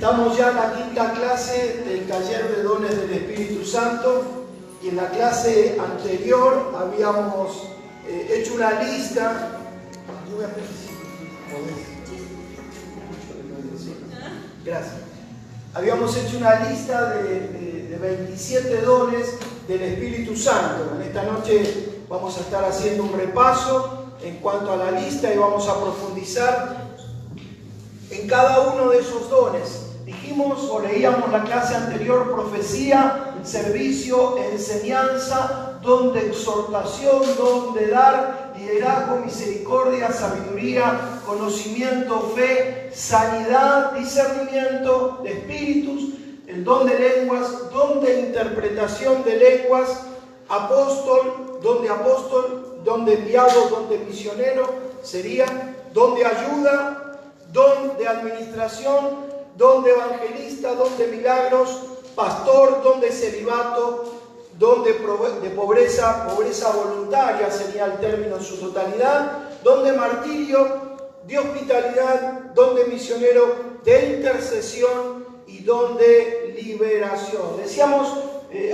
Estamos ya en la quinta clase del taller de dones del Espíritu Santo y en la clase anterior habíamos hecho una lista. Yo voy a pedir Gracias. Habíamos hecho una lista de 27 dones del Espíritu Santo. En esta noche vamos a estar haciendo un repaso en cuanto a la lista y vamos a profundizar en cada uno de esos dones. Dijimos o leíamos la clase anterior: profecía, servicio, enseñanza, don de exhortación, don de dar, liderazgo, misericordia, sabiduría, conocimiento, fe, sanidad, discernimiento de espíritus, el don de lenguas, don de interpretación de lenguas, apóstol, don de enviado, don de misionero, sería don de ayuda, don de administración, don de evangelista, don de milagros, pastor, don de celibato, don de pobreza voluntaria sería el término en su totalidad, don de martirio, de hospitalidad, don de misionero, de intercesión y don de liberación. Decíamos,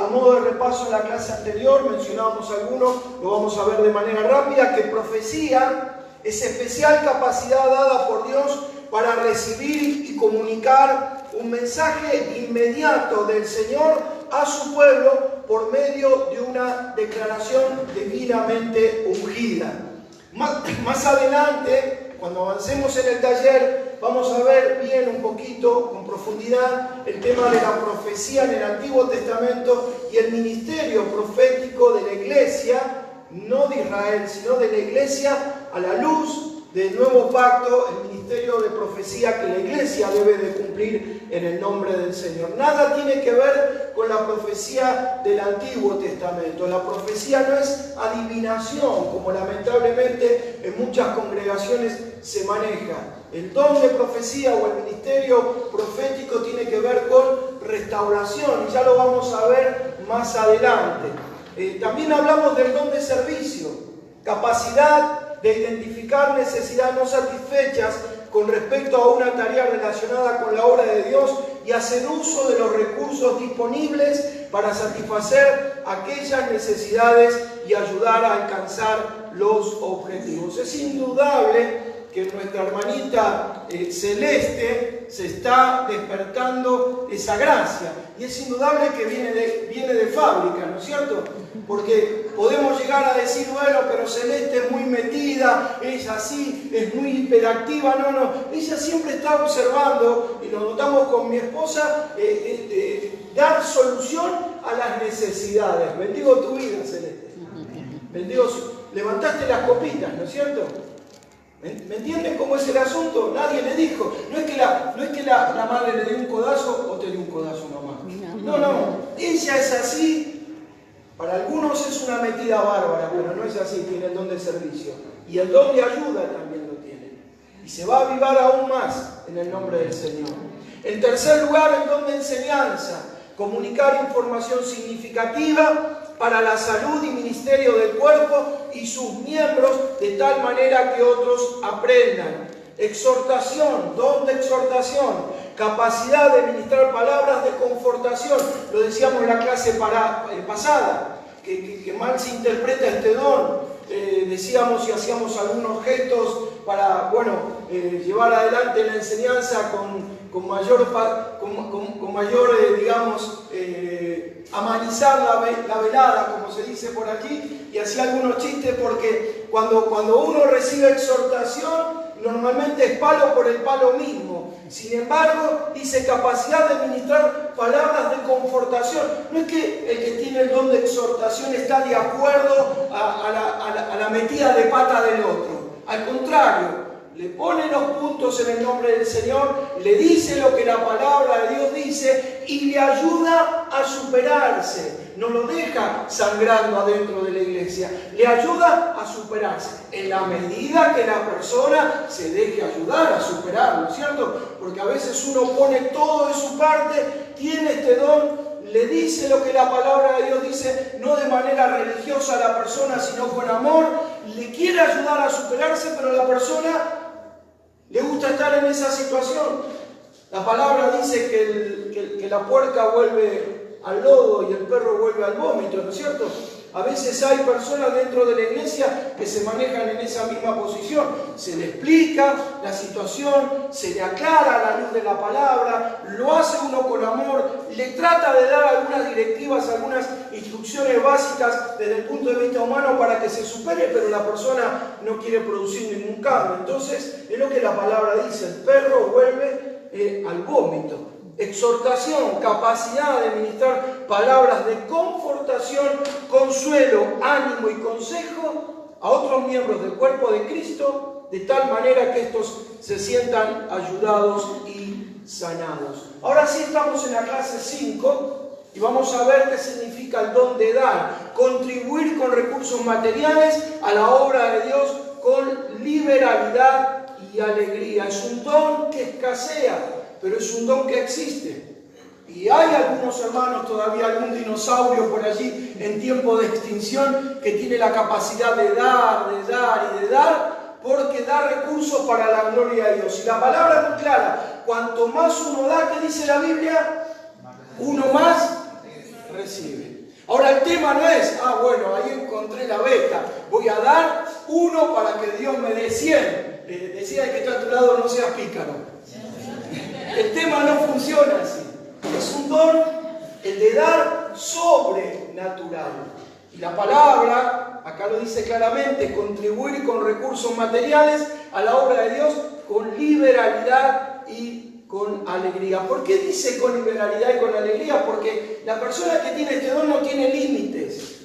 a modo de repaso en la clase anterior, mencionábamos algunos, lo vamos a ver de manera rápida, que profecía es especial capacidad dada por Dios para recibir y comunicar un mensaje inmediato del Señor a su pueblo por medio de una declaración divinamente ungida. Más adelante, cuando avancemos en el taller, vamos a ver bien un poquito, con profundidad, el tema de la profecía en el Antiguo Testamento y el ministerio profético de la Iglesia, no de Israel, sino de la Iglesia a la luz del nuevo pacto, el ministerio de profecía que la Iglesia debe de cumplir en el nombre del Señor. Nada tiene que ver con la profecía del Antiguo Testamento. La profecía no es adivinación, como lamentablemente en muchas congregaciones se maneja. El don de profecía o el ministerio profético tiene que ver con restauración, y ya lo vamos a ver más adelante. También hablamos del don de servicio, capacidad de identificar necesidades no satisfechas con respecto a una tarea relacionada con la obra de Dios y hacer uso de los recursos disponibles para satisfacer aquellas necesidades y ayudar a alcanzar los objetivos. Es indudable que nuestra hermanita Celeste se está despertando esa gracia, y es indudable que viene de fábrica, ¿no es cierto? Porque podemos llegar a decir, bueno, pero Celeste es muy metida, ella sí, es muy hiperactiva. No, ella siempre está observando, y lo notamos con mi esposa, dar solución a las necesidades. Bendigo tu vida, Celeste. Bendigo levantaste las copitas, ¿no es cierto? ¿Me entienden cómo es el asunto? Nadie le dijo. No es que la madre le dio un codazo o te dio un codazo mamá. No. Ella es así. Para algunos es una metida bárbara, pero no es así. Tiene el don de servicio. Y el don de ayuda también lo tiene. Y se va a avivar aún más en el nombre del Señor. En tercer lugar, el don de enseñanza. Comunicar información significativa para la salud y ministerio del cuerpo y sus miembros, de tal manera que otros aprendan. Exhortación, don de exhortación, capacidad de ministrar palabras de confortación. Lo decíamos en la clase pasada, que mal se interpreta este don. Decíamos y hacíamos algunos gestos para, llevar adelante la enseñanza con mayor, amanizar la velada, como se dice por aquí, y hacía algunos chistes porque cuando uno recibe exhortación, normalmente es palo por el palo mismo. Sin embargo, dice capacidad de ministrar palabras de confortación. No es que el que tiene el don de exhortación está de acuerdo a la metida de pata del otro. Al contrario, le pone los puntos en el nombre del Señor, le dice lo que la palabra de Dios dice y le ayuda a superarse. No lo deja sangrando adentro de la iglesia, le ayuda a superarse en la medida que la persona se deje ayudar a superarlo, ¿no es cierto? Porque a veces uno pone todo de su parte, tiene este don, le dice lo que la palabra de Dios dice, no de manera religiosa a la persona, sino con amor, le quiere ayudar a superarse, pero la persona le gusta estar en esa situación. La palabra dice que la puerca vuelve al lodo y el perro vuelve al vómito, ¿no es cierto? A veces hay personas dentro de la iglesia que se manejan en esa misma posición. Se le explica la situación, se le aclara a la luz de la palabra, lo hace uno con amor, le trata de dar algunas directivas, algunas instrucciones básicas desde el punto de vista humano para que se supere, pero la persona no quiere producir ningún cambio. Entonces, es lo que la palabra dice, el perro vuelve al vómito. Exhortación, capacidad de ministrar palabras de confortación, consuelo, ánimo y consejo a otros miembros del cuerpo de Cristo, de tal manera que estos se sientan ayudados y sanados. Ahora sí estamos en la clase 5 y vamos a ver qué significa el don de dar, contribuir con recursos materiales a la obra de Dios con liberalidad y alegría. Es un don que escasea, pero es un don que existe. Y hay algunos hermanos, todavía algún dinosaurio por allí en tiempo de extinción que tiene la capacidad de dar y de dar, porque da recursos para la gloria de Dios. Y la palabra es muy clara, cuanto más uno da, ¿qué dice la Biblia? Uno más recibe. Ahora el tema no es, bueno, ahí encontré la beta, voy a dar uno para que Dios me dé 100. Decía el que está a tu lado, no seas pícaro. El tema no funciona así. Es un don, el de dar sobrenatural. Y la palabra, acá lo dice claramente, contribuir con recursos materiales a la obra de Dios con liberalidad y con alegría. ¿Por qué dice con liberalidad y con alegría? Porque la persona que tiene este don no tiene límites.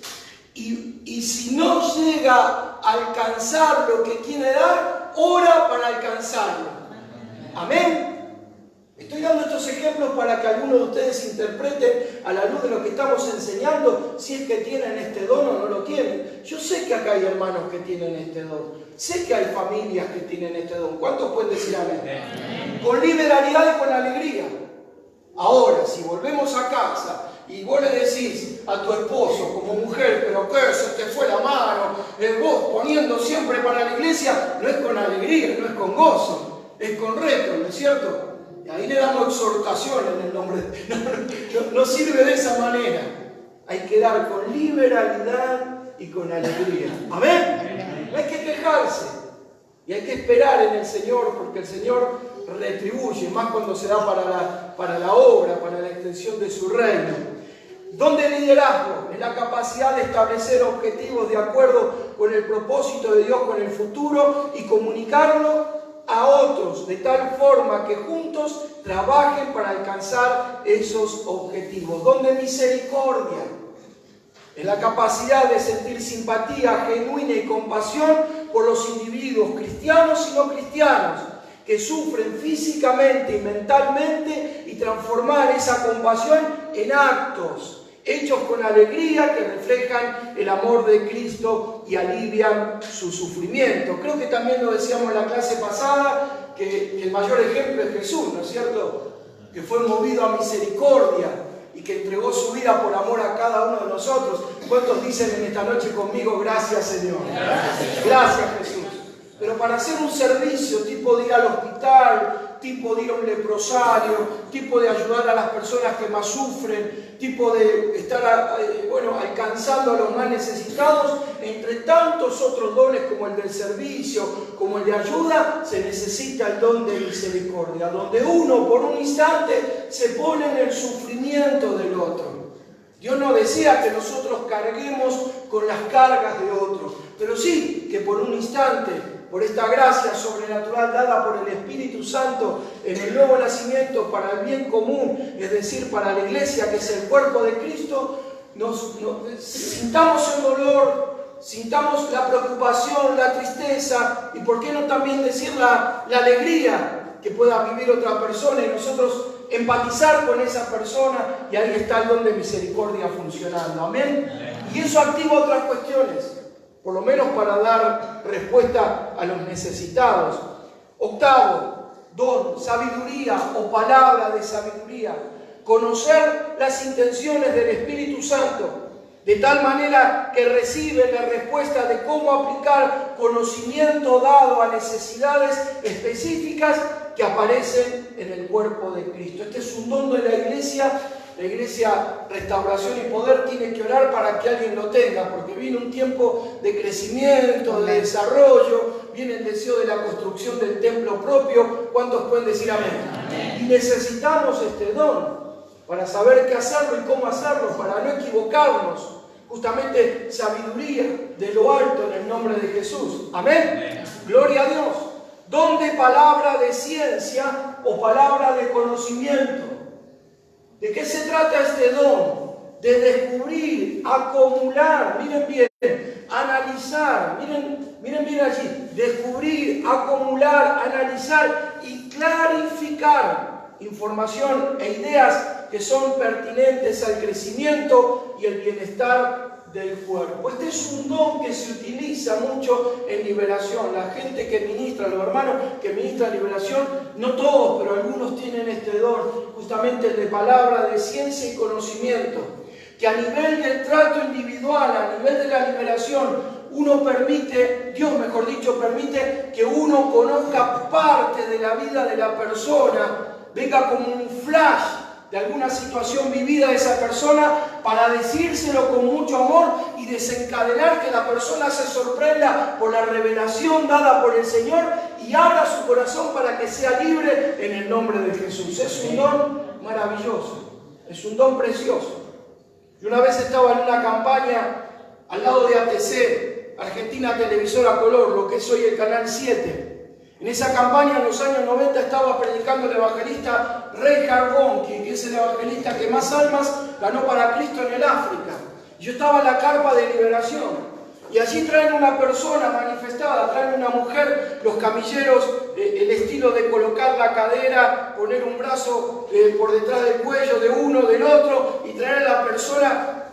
Y si no llega a alcanzar lo que quiere dar, ora para alcanzarlo. Amén. Estoy dando estos ejemplos para que algunos de ustedes interpreten a la luz de lo que estamos enseñando si es que tienen este don o no lo tienen. Yo sé que acá hay hermanos que tienen este don. Sé que hay familias que tienen este don. ¿Cuántos pueden decir amén? Con liberalidad y con alegría. Ahora, si volvemos a casa y vos le decís a tu esposo como mujer, pero ¿qué? Se te fue la mano, vos poniendo siempre para la iglesia, no es con alegría, no es con gozo, es con reto, ¿no es cierto? Y ahí le damos exhortación en el nombre. No sirve de esa manera. Hay que dar con liberalidad y con alegría. Amén. No hay que quejarse. Y hay que esperar en el Señor, porque el Señor retribuye, más cuando se da para la obra, para la extensión de su reino. Don de liderazgo es la capacidad de establecer objetivos de acuerdo con el propósito de Dios, con el futuro, y comunicarlo a otros, de tal forma que juntos trabajen para alcanzar esos objetivos. Don de misericordia es la capacidad de sentir simpatía genuina y compasión por los individuos cristianos y no cristianos que sufren físicamente y mentalmente, y transformar esa compasión en actos hechos con alegría que reflejan el amor de Cristo y alivian su sufrimiento. Creo que también lo decíamos en la clase pasada, que el mayor ejemplo es Jesús, ¿no es cierto? Que fue movido a misericordia y que entregó su vida por amor a cada uno de nosotros. ¿Cuántos dicen en esta noche conmigo, gracias Señor? Gracias Jesús. Pero para hacer un servicio, tipo de ir al hospital, tipo de ir a un leprosario, tipo de ayudar a las personas que más sufren, tipo de estar alcanzando a los más necesitados, entre tantos otros dones como el del servicio, como el de ayuda, se necesita el don de misericordia, donde uno por un instante se pone en el sufrimiento del otro. Dios no desea que nosotros carguemos con las cargas de otros, pero sí que por un instante, por esta gracia sobrenatural dada por el Espíritu Santo en el nuevo nacimiento para el bien común, es decir, para la iglesia que es el cuerpo de Cristo, sintamos el dolor, sintamos la preocupación, la tristeza, y por qué no también decir la alegría que pueda vivir otra persona, y nosotros empatizar con esa persona, y ahí está el don de misericordia funcionando. Amén. Y eso activa otras cuestiones, por lo menos para dar respuesta a los necesitados. Octavo, don, sabiduría o palabra de sabiduría. Conocer las intenciones del Espíritu Santo, de tal manera que reciben la respuesta de cómo aplicar conocimiento dado a necesidades específicas que aparecen en el cuerpo de Cristo. Este es un don de la iglesia. La iglesia Restauración y Poder tiene que orar para que alguien lo tenga, porque viene un tiempo de crecimiento, de desarrollo, viene el deseo de la construcción del templo propio. ¿Cuántos pueden decir amén? Amén. Y necesitamos este don para saber qué hacerlo y cómo hacerlo, para no equivocarnos. Justamente sabiduría de lo alto en el nombre de Jesús. Amén. Amén. Gloria a Dios. Don de palabra de ciencia o palabra de conocimiento. ¿De qué se trata este don? De descubrir, acumular, miren bien, analizar, miren bien allí, descubrir, acumular, analizar y clarificar información e ideas que son pertinentes al crecimiento y el bienestar del cuerpo. Este es un don que se utiliza mucho en liberación. La gente que ministra, los hermanos que ministran liberación, no todos, pero algunos tienen este don, justamente el de palabra de ciencia y conocimiento, que a nivel del trato individual, a nivel de la liberación, uno permite, Dios mejor dicho, permite que uno conozca parte de la vida de la persona, venga como un flash de alguna situación vivida de esa persona para decírselo con mucho amor y desencadenar que la persona se sorprenda por la revelación dada por el Señor y abra su corazón para que sea libre en el nombre de Jesús. Es un don maravilloso, es un don precioso. Yo una vez estaba en una campaña al lado de ATC, Argentina Televisora Color, lo que es hoy el Canal 7. En esa campaña, en los años 90, estaba predicando el evangelista Reinhard Bonnke, que es el evangelista que más almas ganó para Cristo en el África. Yo estaba en la carpa de liberación y allí traen una persona manifestada, traen una mujer, los camilleros, el estilo de colocar la cadera, poner un brazo por detrás del cuello de uno, del otro, y traer a la persona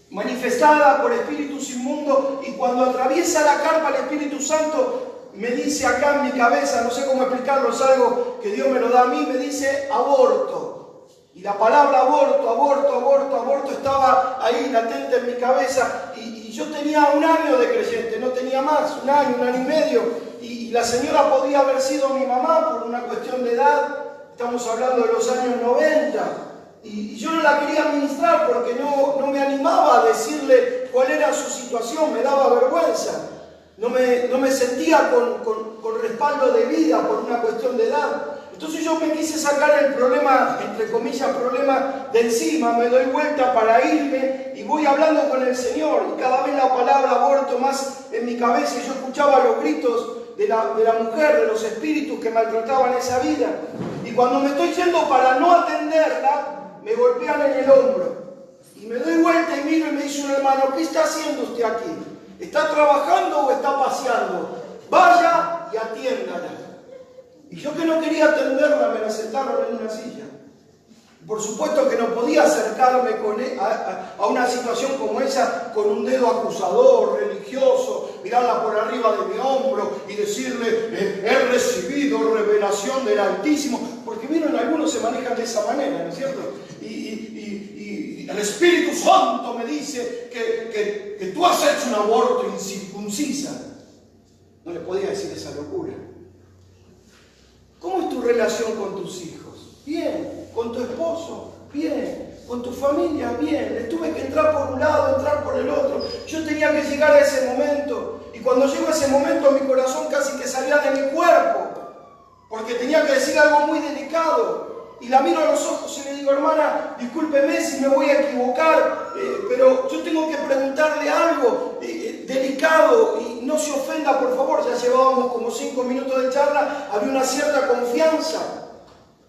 manifestada por espíritus inmundos, y cuando atraviesa la carpa el Espíritu Santo me dice acá en mi cabeza, no sé cómo explicarlo, es algo que Dios me lo da a mí, me dice aborto. Y la palabra aborto estaba ahí latente en mi cabeza. Y yo tenía 1 año de creyente, no tenía más, 1 año, 1 año y medio. Y la señora podía haber sido mi mamá por una cuestión de edad. Estamos hablando de los años 90. Y yo no la quería ministrar porque no me animaba a decirle cuál era su situación, me daba vergüenza. No me sentía con respaldo de vida por una cuestión de edad. Entonces yo me quise sacar el problema, entre comillas, problema de encima, me doy vuelta para irme y voy hablando con el Señor. Y cada vez la palabra aborto más en mi cabeza y yo escuchaba los gritos de la mujer, de los espíritus que maltrataban esa vida. Y cuando me estoy yendo para no atenderla, me golpean en el hombro. Y me doy vuelta y miro y me dice un hermano, ¿qué está haciendo usted aquí? ¿Está trabajando o está paseando? Vaya y atiéndala. Y yo que no quería atenderla, me la sentaron en una silla. Por supuesto que no podía acercarme a una situación como esa con un dedo acusador, religioso, mirarla por arriba de mi hombro y decirle, he recibido revelación del Altísimo. Porque vieron, algunos se manejan de esa manera, ¿no es cierto? Y el Espíritu Santo me dice que tú has hecho un aborto incircuncisa. No le podía decir esa locura. ¿Cómo es tu relación con tus hijos? Bien. ¿Con tu esposo? Bien. ¿Con tu familia? Bien. Le tuve que entrar por un lado, entrar por el otro. Yo tenía que llegar a ese momento. Y cuando llegó ese momento, mi corazón casi que salía de mi cuerpo. Porque tenía que decir algo muy delicado. Y la miro a los ojos y le digo, hermana, discúlpeme si me voy a equivocar, pero yo tengo que preguntarle algo delicado y no se ofenda, por favor. Ya llevábamos como 5 minutos de charla, había una cierta confianza.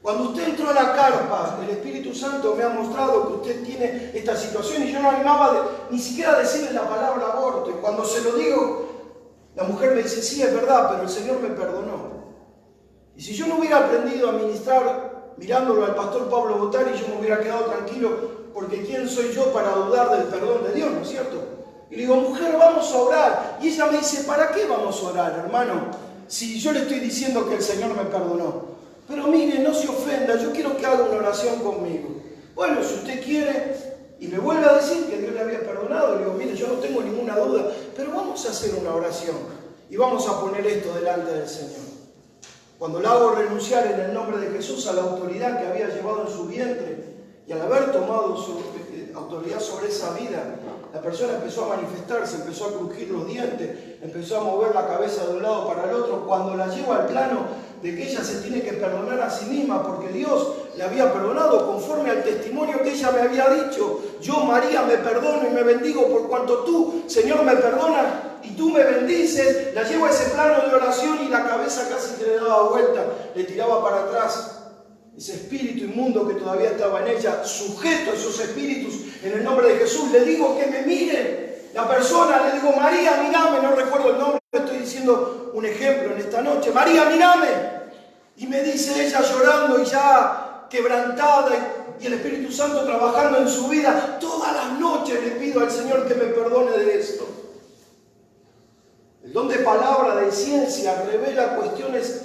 Cuando usted entró a la carpa, el Espíritu Santo me ha mostrado que usted tiene esta situación y yo no animaba ni siquiera a decirle la palabra aborto. Y cuando se lo digo, la mujer me dice, sí, es verdad, pero el Señor me perdonó. Y si yo no hubiera aprendido a ministrar mirándolo al pastor Pablo Botari, yo me hubiera quedado tranquilo, porque ¿quién soy yo para dudar del perdón de Dios, no es cierto? Y le digo, mujer, vamos a orar. Y ella me dice, ¿para qué vamos a orar, hermano? Si yo le estoy diciendo que el Señor me perdonó. Pero mire, no se ofenda, yo quiero que haga una oración conmigo. Bueno, si usted quiere, y me vuelve a decir que Dios le había perdonado, le digo, mire, yo no tengo ninguna duda, pero vamos a hacer una oración y vamos a poner esto delante del Señor. Cuando la hago renunciar en el nombre de Jesús a la autoridad que había llevado en su vientre, y al haber tomado su autoridad sobre esa vida, la persona empezó a manifestarse, empezó a crujir los dientes, empezó a mover la cabeza de un lado para el otro. Cuando la llevo al plano de que ella se tiene que perdonar a sí misma, porque Dios le había perdonado conforme al testimonio que ella me había dicho. Yo, María, me perdono y me bendigo por cuanto tú, Señor, me perdonas y tú me bendices. La llevo a ese plano de oración y la cabeza casi que le daba vuelta, le tiraba para atrás. Ese espíritu inmundo que todavía estaba en ella, sujeto a esos espíritus, en el nombre de Jesús, le digo que me mire. La persona, le digo, María, mírame, no recuerdo el nombre, estoy diciendo un ejemplo en esta noche. María, mírame. Y me dice ella llorando y ya quebrantada y el Espíritu Santo trabajando en su vida. Todas las noches le pido al Señor que me perdone de esto. El don de palabra, de ciencia, revela cuestiones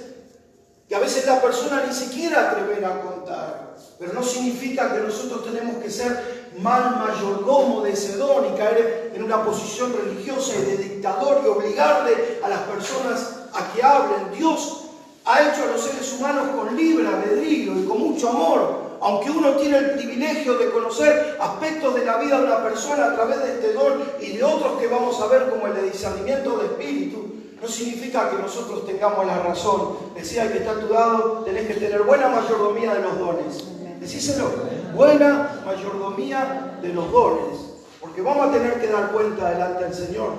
que a veces la persona ni siquiera atreverá a contar. Pero no significa que nosotros tenemos que ser mal mayordomo de ese don y caer en una posición religiosa y de dictador y obligarle a las personas a que hablen. Dios ha hecho a los seres humanos con libre albedrío y con mucho amor. Aunque uno tiene el privilegio de conocer aspectos de la vida de una persona a través de este don y de otros que vamos a ver como el de discernimiento de espíritu, no significa que nosotros tengamos la razón. Decía el que está a tu lado, tenés que tener buena mayordomía de los dones. Decíselo, buena mayordomía de los dones. Porque vamos a tener que dar cuenta delante del Señor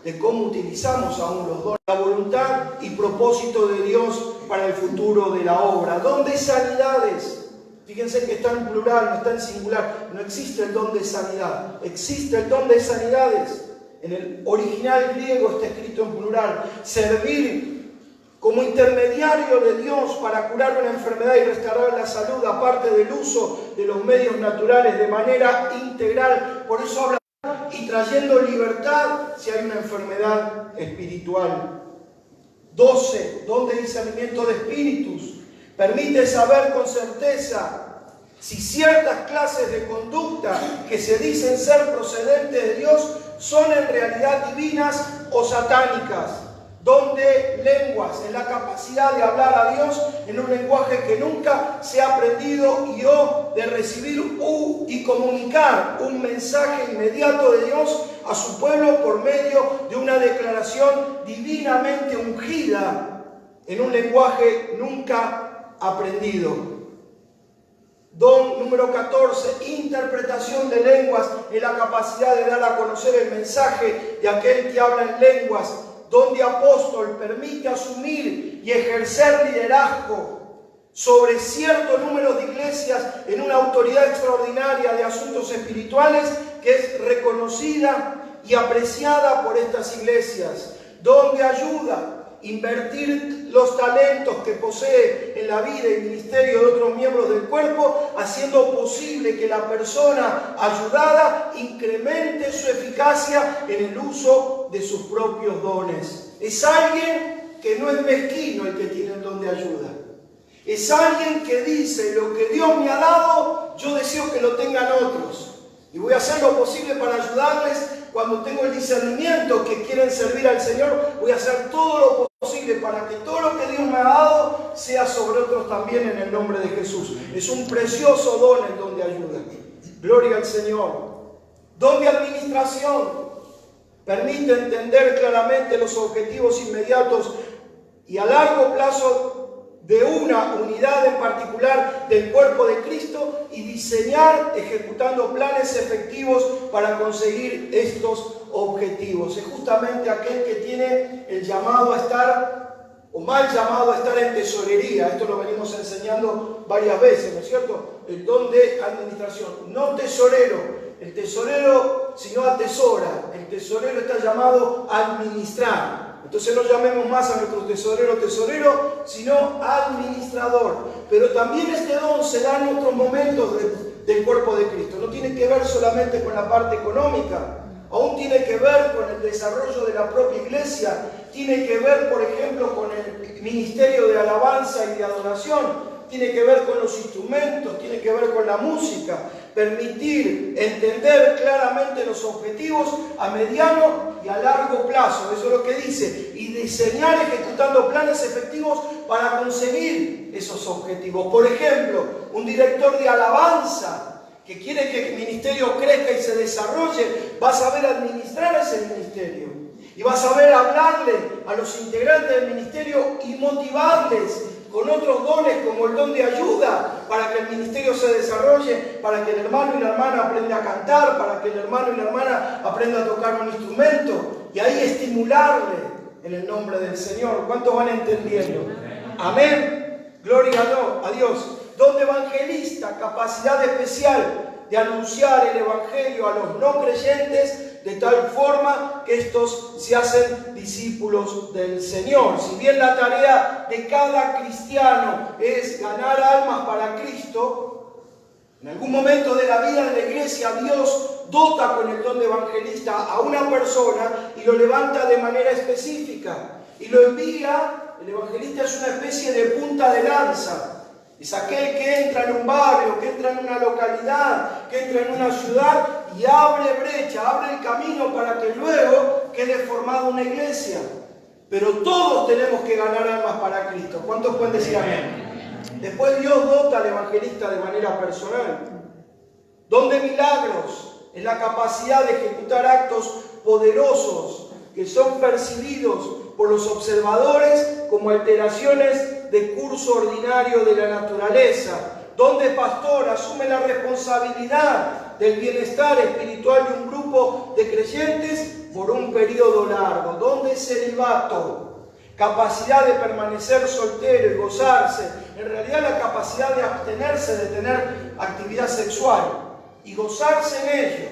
de cómo utilizamos aún los dones. La voluntad y propósito de Dios para el futuro de la obra. Don de sanidades. Fíjense que está en plural, no está en singular. No existe el don de sanidad. Existe el don de sanidades. En el original griego está escrito en plural. Servir como intermediario de Dios para curar una enfermedad y restaurar la salud, aparte del uso de los medios naturales de manera integral. Por eso habla y trayendo libertad si hay una enfermedad espiritual. 12. Don de discernimiento de espíritus. Permite saber con certeza si ciertas clases de conducta que se dicen ser procedentes de Dios son en realidad divinas o satánicas. Don de lenguas, en la capacidad de hablar a Dios en un lenguaje que nunca se ha aprendido y o de recibir y comunicar un mensaje inmediato de Dios a su pueblo por medio de una declaración divinamente ungida en un lenguaje nunca aprendido. Don número 14, interpretación de lenguas, en la capacidad de dar a conocer el mensaje de aquel que habla en lenguas. Don de apóstol, permite asumir y ejercer liderazgo sobre cierto número de iglesias en una autoridad extraordinaria de asuntos espirituales que es reconocida y apreciada por estas iglesias. Don de ayuda, invertir los talentos que posee en la vida y ministerio de otros miembros del cuerpo, haciendo posible que la persona ayudada incremente su eficacia en el uso de sus propios dones. Es alguien que no es mezquino el que tiene el don de ayuda. Es alguien que dice, lo que Dios me ha dado, yo deseo que lo tengan otros. Y voy a hacer lo posible para ayudarles. Cuando tengo el discernimiento que quieren servir al Señor, voy a hacer todo lo posible para que todo lo que Dios me ha dado sea sobre otros también en el nombre de Jesús. Es un precioso don el don de ayuda. Gloria al Señor. Don de administración. Permite entender claramente los objetivos inmediatos y a largo plazo de una unidad en particular del cuerpo de Cristo y diseñar, ejecutando planes efectivos para conseguir estos objetivos. Es justamente aquel que tiene el llamado a estar, o mal llamado a estar en tesorería. Esto lo venimos enseñando varias veces, ¿no es cierto? El don de administración. No tesorero. El tesorero, sino atesora. El tesorero está llamado a administrar. Entonces no llamemos más a nuestro tesorero, sino administrador. Pero también este don se da en otros momentos del cuerpo de Cristo. No tiene que ver solamente con la parte económica, aún tiene que ver con el desarrollo de la propia iglesia, tiene que ver, por ejemplo, con el ministerio de alabanza y de adoración, tiene que ver con los instrumentos, tiene que ver con la música. permitir entender claramente los objetivos a mediano y a largo plazo. Eso es lo que dice. Y diseñar ejecutando planes efectivos para conseguir esos objetivos. Por ejemplo, un director de alabanza que quiere que el ministerio crezca y se desarrolle, va a saber administrar ese ministerio. Y va a saber hablarle a los integrantes del ministerio y motivarles con otros dones, como el don de ayuda, para que el ministerio se desarrolle, para que el hermano y la hermana aprenda a cantar, para que el hermano y la hermana aprenda a tocar un instrumento, y ahí estimularle en el nombre del Señor. ¿Cuántos van entendiendo? Amén. Gloria a Dios. Don de evangelista, capacidad especial de anunciar el evangelio a los no creyentes, de tal forma que estos se hacen discípulos del Señor. Si bien la tarea de cada cristiano es ganar almas para Cristo, en algún momento de la vida de la iglesia Dios dota con el don de evangelista a una persona y lo levanta de manera específica y lo envía. El evangelista es una especie de punta de lanza. Es aquel que entra en un barrio, que entra en una localidad, que entra en una ciudad y abre brecha, abre el camino para que luego quede formada una iglesia. Pero todos tenemos que ganar almas para Cristo. ¿Cuántos pueden decir amén? Después Dios dota al evangelista de manera personal. Don de milagros es la capacidad de ejecutar actos poderosos que son percibidos por los observadores como alteraciones de curso ordinario de la naturaleza. Donde pastor asume la responsabilidad del bienestar espiritual de un grupo de creyentes por un periodo largo. Donde celibato, capacidad de permanecer soltero y gozarse, en realidad la capacidad de abstenerse de tener actividad sexual y gozarse en ello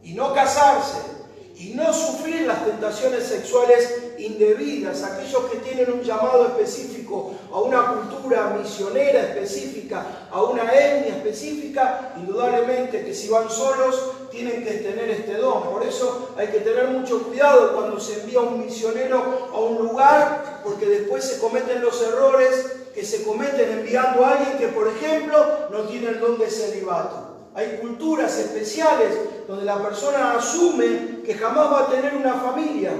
y no casarse y no sufrir las tentaciones sexuales indebidas. Aquellos que tienen un llamado específico a una cultura misionera específica, a una etnia específica, indudablemente que si van solos tienen que tener este don. Por eso hay que tener mucho cuidado cuando se envía un misionero a un lugar, porque después se cometen los errores que se cometen enviando a alguien que, por ejemplo, no tiene el don de celibato. Hay culturas especiales donde la persona asume que jamás va a tener una familia.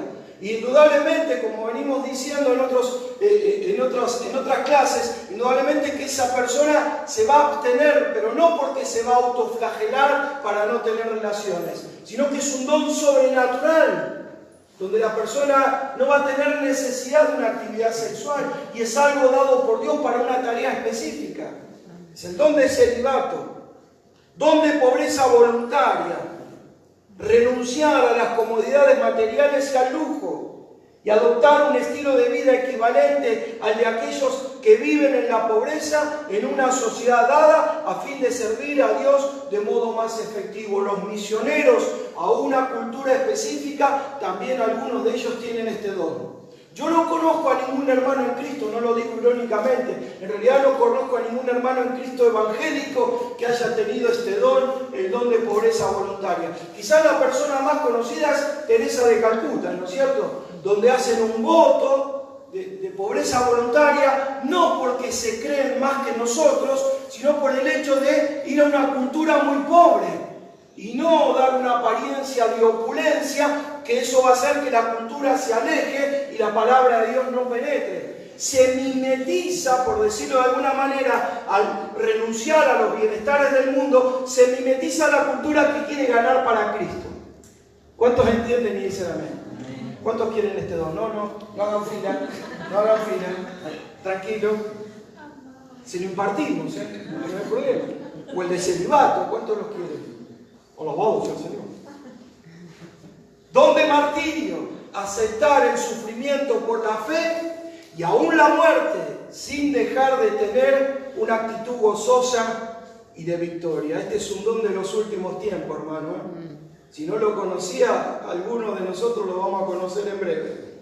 Y indudablemente, como venimos diciendo en otras clases, indudablemente que esa persona se va a abstener, pero no porque se va a autoflagelar para no tener relaciones, sino que es un don sobrenatural, donde la persona no va a tener necesidad de una actividad sexual y es algo dado por Dios para una tarea específica. Es el don de celibato. Don de pobreza voluntaria, renunciar a las comodidades materiales y al lujo y adoptar un estilo de vida equivalente al de aquellos que viven en la pobreza en una sociedad dada a fin de servir a Dios de modo más efectivo. Los misioneros a una cultura específica, también algunos de ellos tienen este don. Yo no conozco a ningún hermano en Cristo, no lo digo irónicamente, en realidad no conozco a ningún hermano en Cristo evangélico que haya tenido este don, el don de pobreza voluntaria. Quizás la persona más conocida es Teresa de Calcuta, ¿no es cierto? Donde hacen un voto de pobreza voluntaria, no porque se creen más que nosotros, sino por el hecho de ir a una cultura muy pobre y no dar una apariencia de opulencia, que eso va a hacer que la cultura se aleje y la palabra de Dios no penetre. Se mimetiza, por decirlo de alguna manera, al renunciar a los bienestares del mundo, se mimetiza la cultura que quiere ganar para Cristo. ¿Cuántos entienden y dicen amén? ¿Cuántos quieren este don? No hagan fila, no hagan fila, tranquilo. Se lo impartimos, no hay problema. O el de celibato, ¿cuántos los quieren? O los bodos, Señor. Don de martirio, aceptar el sufrimiento por la fe y aún la muerte, sin dejar de tener una actitud gozosa y de victoria. Este es un don de los últimos tiempos, hermano. Si no lo conocía, algunos de nosotros lo vamos a conocer en breve.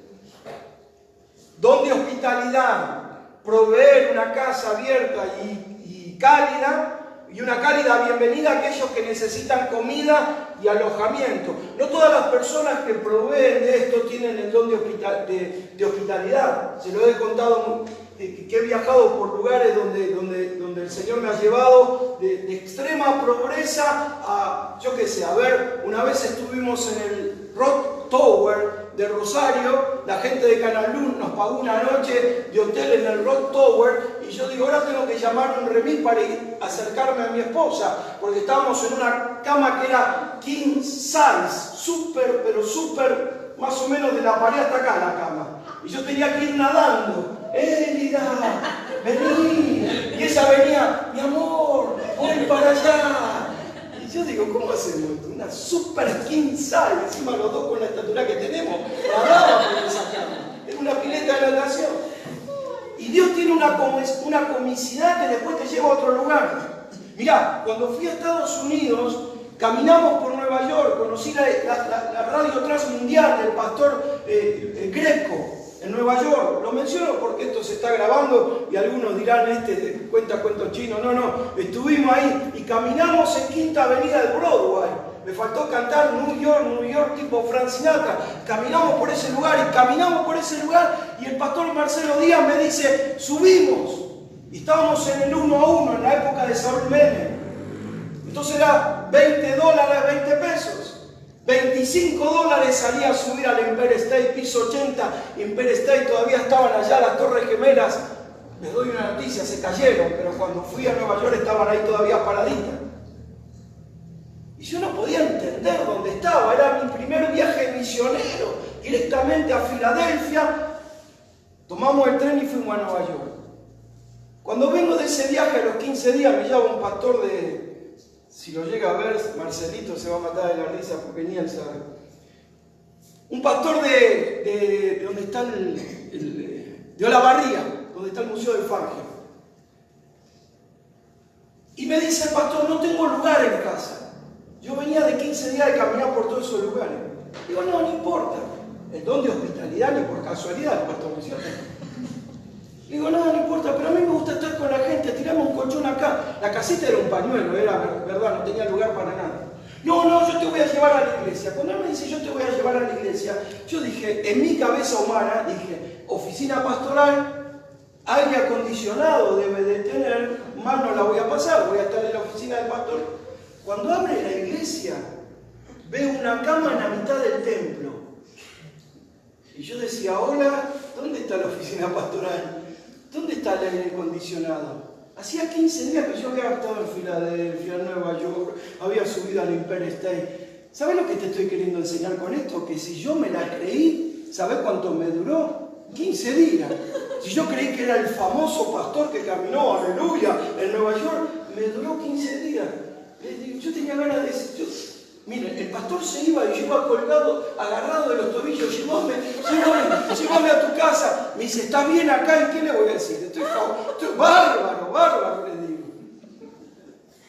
Don de hospitalidad, proveer una casa abierta y cálida, y una cálida bienvenida a aquellos que necesitan comida y alojamiento. No todas las personas que proveen de esto tienen el don de hospitalidad. Se lo he contado que he viajado por lugares donde el Señor me ha llevado de extrema pobreza a, yo qué sé, a ver, una vez estuvimos en el Rock Tower de Rosario, la gente de Canalún nos pagó una noche de hotel en el Rock Tower, y yo digo, ahora tengo que llamar un remis para ir a acercarme a mi esposa, porque estábamos en una cama que era king size, súper, pero súper, más o menos de la pared hasta acá la cama. Y yo tenía que ir nadando. Élida, vení. Y ella venía, mi amor, voy para allá. Y yo digo, ¿cómo hacemos esto? Una super king size, encima los dos con la estatura que tenemos, nadábamos en esa cama. Era una pileta de natación. Y Dios tiene una comicidad que después te lleva a otro lugar. Mirá, cuando fui a Estados Unidos, caminamos por Nueva York, conocí la radio transmundial del pastor Greco en Nueva York. Lo menciono porque esto se está grabando y algunos dirán, cuenta cuentos chinos. No, estuvimos ahí y caminamos en Quinta Avenida de Broadway. Me faltó cantar New York, tipo Frank Sinatra. Caminamos por ese lugar y el pastor Marcelo Díaz me dice, subimos. Y estábamos en el 1 a 1, en la época de Saúl Menem. Entonces era $20, 20 pesos. $25 salía a subir al Empire State, piso 80. Empire State todavía estaban allá las Torres Gemelas. Les doy una noticia, se cayeron, pero cuando fui a Nueva York estaban ahí todavía paraditas. Y yo no podía entender dónde estaba. Era mi primer viaje misionero, directamente a Filadelfia. Tomamos el tren y fuimos a Nueva York. Cuando vengo de ese viaje, a los 15 días, me llama un pastor de... Si lo llega a ver, Marcelito se va a matar de la risa porque ni él sabe. Un pastor de donde está de Olavarría, donde está el Museo del Fangio. Y me dice el pastor, no tengo lugar en casa. Yo venía de 15 días de caminar por todos esos lugares. Digo, no importa. El don de hospitalidad ni por casualidad, el pastor, ¿no es cierto? Digo, no importa, pero a mí me gusta estar con la gente, tiramos un colchón acá. La casita era un pañuelo, era verdad, no tenía lugar para nada. No, yo te voy a llevar a la iglesia. Cuando él me dice, yo te voy a llevar a la iglesia, yo dije, en mi cabeza humana, dije, oficina pastoral, aire acondicionado debe de tener, mal no la voy a pasar, voy a estar en la oficina del pastor. Cuando abre la iglesia, veo una cama en la mitad del templo. Y yo decía, hola, ¿dónde está la oficina pastoral? ¿Dónde está el aire acondicionado? Hacía 15 días que yo había estado en Filadelfia, en Nueva York, había subido al Empire State. ¿Sabes lo que te estoy queriendo enseñar con esto? Que si yo me la creí, ¿sabes cuánto me duró? 15 días. Si yo creí que era el famoso pastor que caminó, aleluya, en Nueva York, me duró 15 días. Yo tenía ganas de decir, miren, el pastor se iba y yo iba colgado, agarrado de los tobillos, llévame a tu casa. Me dice, ¿estás bien acá? ¿Y qué le voy a decir? Estoy bárbaro, le digo.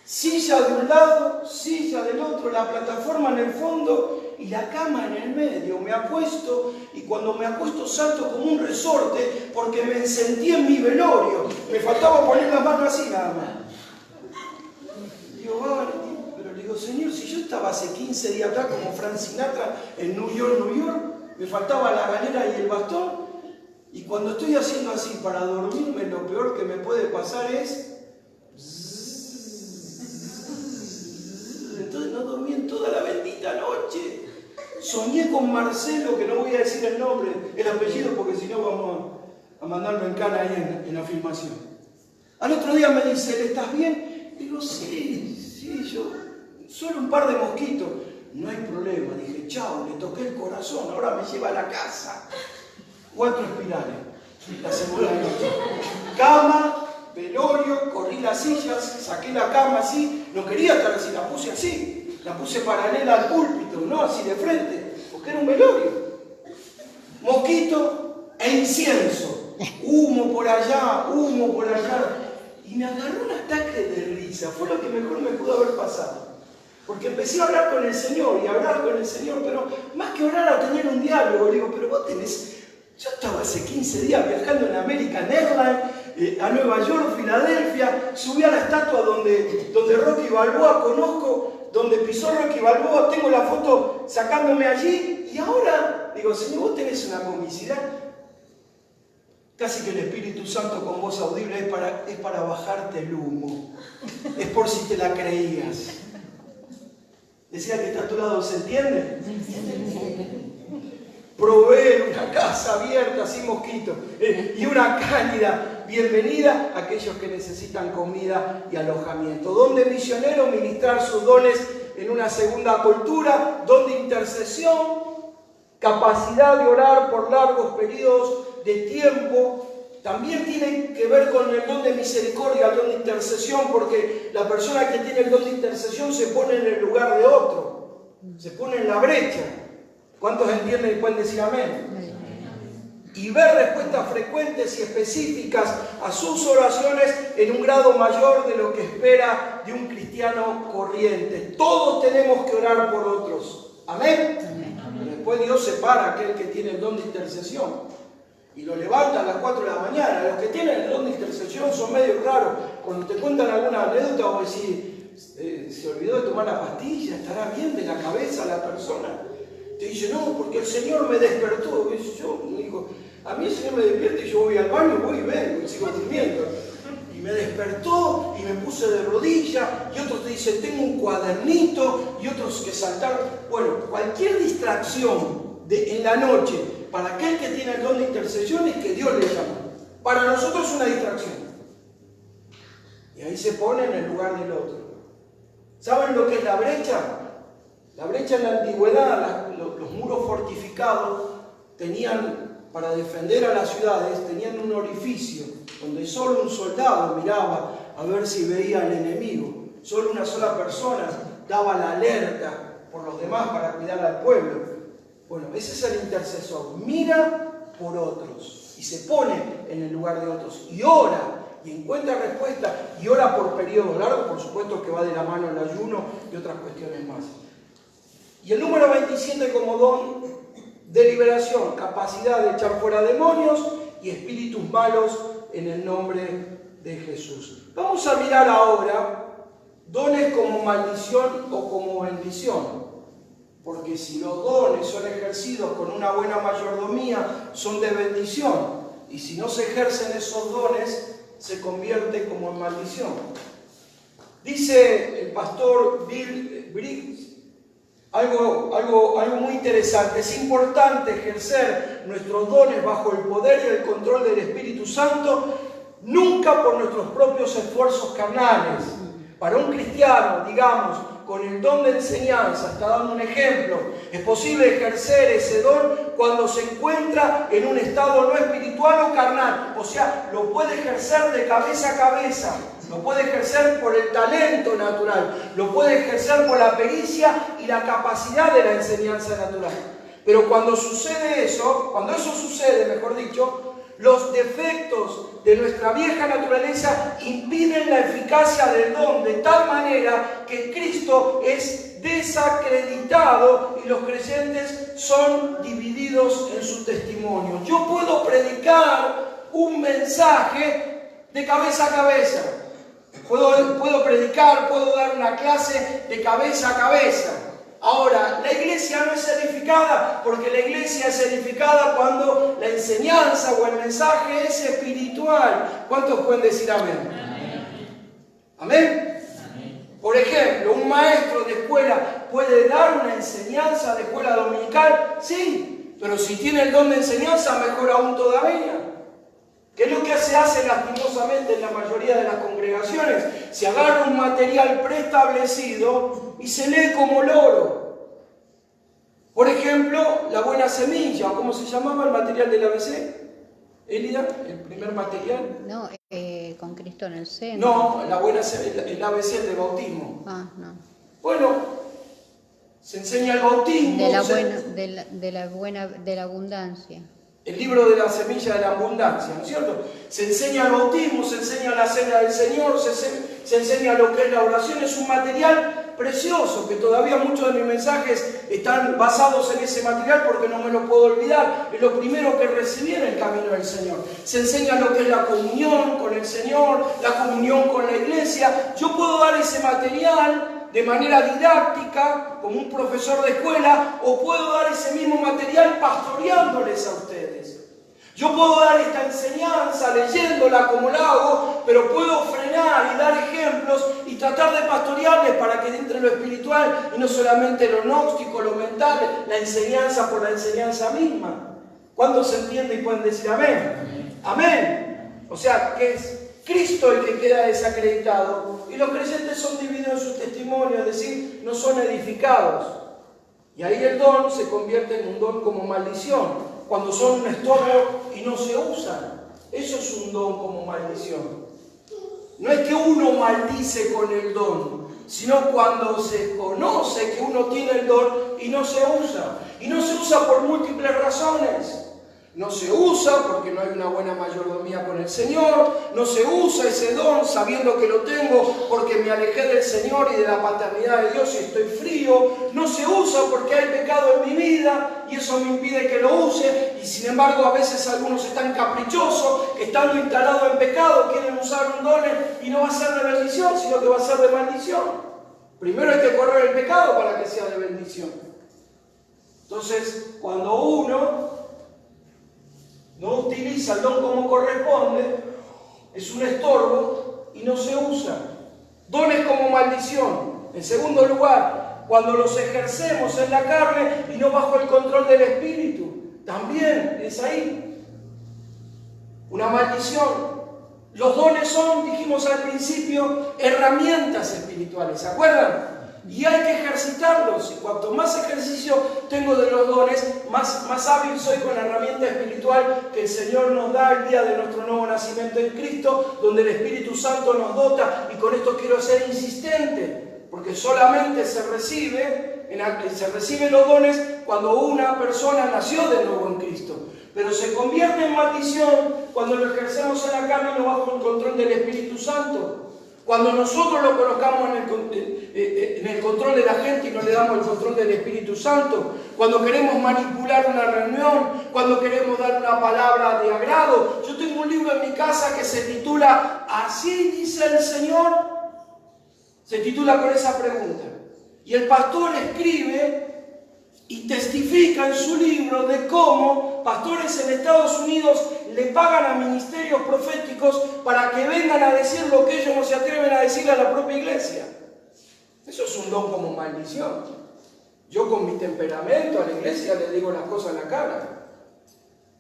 Silla de un lado, silla del otro, la plataforma en el fondo y la cama en el medio. Me acuesto y cuando me acuesto salto como un resorte porque me sentí en mi velorio. Me faltaba poner las manos así nada más. Digo, pero le digo, Señor, si yo estaba hace 15 días acá como Frank Sinatra en New York, me faltaba la galera y el bastón, y cuando estoy haciendo así para dormirme, lo peor que me puede pasar es... Entonces no dormí en toda la bendita noche. Soñé con Marcelo, que no voy a decir el nombre, el apellido, porque si no vamos a mandarlo en cana ahí en la filmación. Al otro día me dice, ¿estás bien? Digo, sí, yo, solo un par de mosquitos. No hay problema, dije, chao, le toqué el corazón, ahora me lleva a la casa. 4 espirales, la segunda noche. Cama, velorio, corrí las sillas, saqué la cama así, no quería estar así, la puse así, la puse paralela al púlpito, no así de frente, porque era un velorio. Mosquito e incienso, humo por allá, y me agarró un ataque de risa, fue lo que mejor me pudo haber pasado. Porque empecé a hablar con el Señor y a hablar con el Señor, pero más que orar a tener un diálogo, le digo, pero vos tenés... Yo estaba hace 15 días viajando en American Airlines, a Nueva York, Filadelfia, subí a la estatua donde Rocky Balboa conozco, donde pisó Rocky Balboa, tengo la foto sacándome allí, y ahora, digo, Señor, vos tenés una comicidad. Casi que el Espíritu Santo con voz audible es para bajarte el humo. Es por si te la creías. Decía que está a tu lado, ¿se entiende? Proveer una casa abierta sin mosquitos y una cálida bienvenida a aquellos que necesitan comida y alojamiento. Don de misionero, ministrar sus dones en una segunda cultura. Don de intercesión, capacidad de orar por largos periodos de tiempo. También tiene que ver con el don de misericordia, el don de intercesión, porque la persona que tiene el don de intercesión se pone en el lugar de otro, se pone en la brecha. ¿Cuántos entienden y pueden decir amén? Y ver respuestas frecuentes y específicas a sus oraciones en un grado mayor de lo que espera de un cristiano corriente. Todos tenemos que orar por otros. ¿Amén? Pero después Dios separa a aquel que tiene el don de intercesión y lo levanta a las 4 de la mañana. Los que tienen el don de intercesión son medio raros. Cuando te cuentan alguna anécdota vos decís, se olvidó de tomar la pastilla, estará bien de la cabeza la persona. Te dice, no, porque el Señor me despertó. Y yo digo, a mí el Señor me despierta y yo voy al baño, voy y vengo y sigo durmiendo. Y me despertó y me puse de rodillas, y otros te dicen, tengo un cuadernito, y otros que saltaron. Bueno, cualquier distracción en la noche para aquel que tiene el don de intercesión es que Dios le llama. Para nosotros es una distracción. Y ahí se pone en el lugar del otro. ¿Saben lo que es la brecha? La brecha en la antigüedad, los muros fortificados tenían, para defender a las ciudades, tenían un orificio donde solo un soldado miraba a ver si veía al enemigo. Solo una sola persona daba la alerta por los demás para cuidar al pueblo. Bueno, ese es el intercesor. Mira por otros y se pone en el lugar de otros y ora y encuentra respuesta y ora por periodos largos, por supuesto que va de la mano el ayuno y otras cuestiones más. Y el número 27 como don de liberación, capacidad de echar fuera demonios y espíritus malos en el nombre de Jesús. Vamos a mirar ahora dones como maldición o como bendición. Porque si los dones son ejercidos con una buena mayordomía, son de bendición. Y si no se ejercen esos dones, se convierte como en maldición. Dice el pastor Bill Briggs algo muy interesante. Es importante ejercer nuestros dones bajo el poder y el control del Espíritu Santo, nunca por nuestros propios esfuerzos carnales. Para un cristiano, digamos, con el don de enseñanza, está dando un ejemplo, es posible ejercer ese don cuando se encuentra en un estado no espiritual o carnal. O sea, lo puede ejercer de cabeza a cabeza, lo puede ejercer por el talento natural, lo puede ejercer por la pericia y la capacidad de la enseñanza natural. Pero cuando sucede eso, cuando eso sucede, mejor dicho, los defectos de nuestra vieja naturaleza impiden la eficacia del don de tal manera que Cristo es desacreditado y los creyentes son divididos en su testimonio. Yo puedo predicar un mensaje de cabeza a cabeza. Puedo predicar, puedo dar una clase de cabeza a cabeza. Ahora, la iglesia no es edificada porque la iglesia es edificada cuando la enseñanza o el mensaje es espiritual. ¿Cuántos pueden decir amén? Amén. ¿Amén? Amén. Por ejemplo, un maestro de escuela puede dar una enseñanza de escuela dominical, sí, pero si tiene el don de enseñanza, mejor aún todavía. ¿Qué es lo que se hace lastimosamente en la mayoría de las congregaciones? Se agarra un material preestablecido y se lee como loro. Por ejemplo, la buena semilla, o ¿cómo se llamaba el material del ABC? Elida, el primer material. No, con Cristo en el seno. No, la buena semilla, el ABC del bautismo. Ah, no. Bueno, se enseña el bautismo. De la abundancia. El libro de la semilla de la abundancia, ¿no es cierto? Se enseña el bautismo, se enseña la cena del Señor, se enseña lo que es la oración. Es un material precioso, que todavía muchos de mis mensajes están basados en ese material porque no me lo puedo olvidar. Es lo primero que recibí en el camino del Señor. Se enseña lo que es la comunión con el Señor, la comunión con la iglesia. Yo puedo dar ese material de manera didáctica, como un profesor de escuela, o puedo dar ese mismo material pastoreándoles a ustedes. Yo puedo dar esta enseñanza leyéndola como la hago, pero puedo frenar y dar ejemplos y tratar de pastorearles para que entre lo espiritual y no solamente lo gnóstico, lo mental, la enseñanza por la enseñanza misma. ¿Cuántos se entiende y pueden decir amén? Amén. O sea, que es Cristo el que queda desacreditado y los creyentes son divididos en sus testimonios, es decir, no son edificados. Y ahí el don se convierte en un don como maldición, cuando son un estorbo y no se usan. Eso es un don como maldición. No es que uno maldice con el don, sino cuando se conoce que uno tiene el don y no se usa. Y no se usa por múltiples razones. No se usa porque no hay una buena mayordomía con el Señor. No se usa ese don sabiendo que lo tengo porque me alejé del Señor y de la paternidad de Dios y estoy frío. No se usa porque hay pecado en mi vida y eso me impide que lo use. Y sin embargo a veces algunos están caprichosos, que estando instalados en pecado quieren usar un don y no va a ser de bendición, sino que va a ser de maldición. Primero hay que correr el pecado para que sea de bendición. Entonces, cuando uno no utiliza el don como corresponde, es un estorbo y no se usa. Dones como maldición. En segundo lugar, cuando los ejercemos en la carne y no bajo el control del Espíritu, también es ahí una maldición. Los dones son, dijimos al principio, herramientas espirituales, ¿se acuerdan? Y hay que ejercitarlos. Y cuanto más ejercicio tengo de los dones, más hábil soy con la herramienta espiritual que el Señor nos da el día de nuestro nuevo nacimiento en Cristo, donde el Espíritu Santo nos dota. Y con esto quiero ser insistente, porque solamente se reciben los dones cuando una persona nació de nuevo en Cristo. Pero se convierte en maldición cuando lo ejercemos en la carne y no bajo el control del Espíritu Santo. Cuando nosotros lo colocamos en el control de la gente y no le damos el control del Espíritu Santo, cuando queremos manipular una reunión, cuando queremos dar una palabra de agrado. Yo tengo un libro en mi casa que se titula "Así dice el Señor". Se titula con esa pregunta. Y el pastor escribe y testifica en su libro de cómo pastores en Estados Unidos le pagan a ministerios proféticos para que vengan a decir lo que ellos no se atreven a decir a la propia iglesia. Eso es un don como maldición. Yo con mi temperamento a la iglesia le digo las cosas en la cara.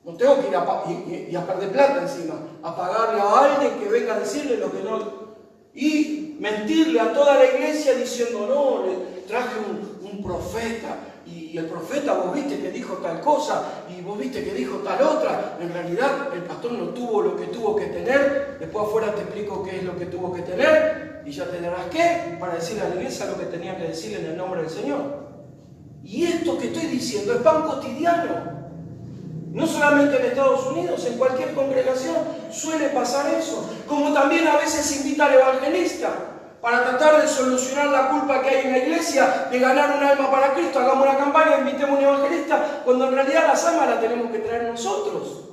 No tengo que ir a perder plata encima, a pagarle a alguien que venga a decirle lo que no... Y mentirle a toda la iglesia diciendo, no, le traje un profeta. Y el profeta, vos viste que dijo tal cosa, y vos viste que dijo tal otra. En realidad, el pastor no tuvo lo que tuvo que tener. Después afuera te explico qué es lo que tuvo que tener. Y ya te darás qué, para decirle a la iglesia lo que tenía que decirle en el nombre del Señor. Y esto que estoy diciendo es pan cotidiano. No solamente en Estados Unidos, en cualquier congregación suele pasar eso. Como también a veces se invita al evangelista para tratar de solucionar la culpa que hay en la iglesia de ganar un alma para Cristo. Hagamos una campaña, invitemos a un evangelista, cuando en realidad las almas las tenemos que traer nosotros.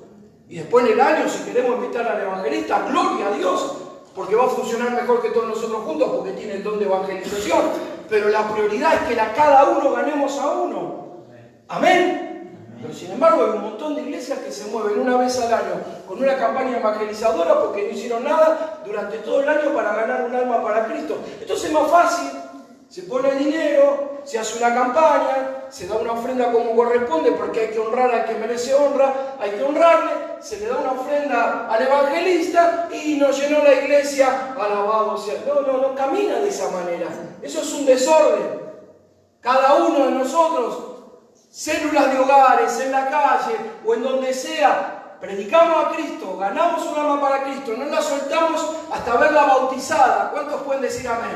Y después en el año, si queremos invitar al evangelista, gloria a Dios, porque va a funcionar mejor que todos nosotros juntos, porque tiene el don de evangelización. Pero la prioridad es que cada uno ganemos a uno. Amén. Pero sin embargo hay un montón de iglesias que se mueven una vez al año con una campaña evangelizadora porque no hicieron nada durante todo el año para ganar un alma para Cristo. Entonces es más fácil, se pone dinero, se hace una campaña, se da una ofrenda como corresponde porque hay que honrar al que merece honra, hay que honrarle, se le da una ofrenda al evangelista y nos llenó la iglesia, alabado sea. No camina de esa manera. Eso es un desorden. Cada uno de nosotros, células de hogares, en la calle o en donde sea, predicamos a Cristo, ganamos un alma para Cristo, no la soltamos hasta verla bautizada. ¿Cuántos pueden decir amén?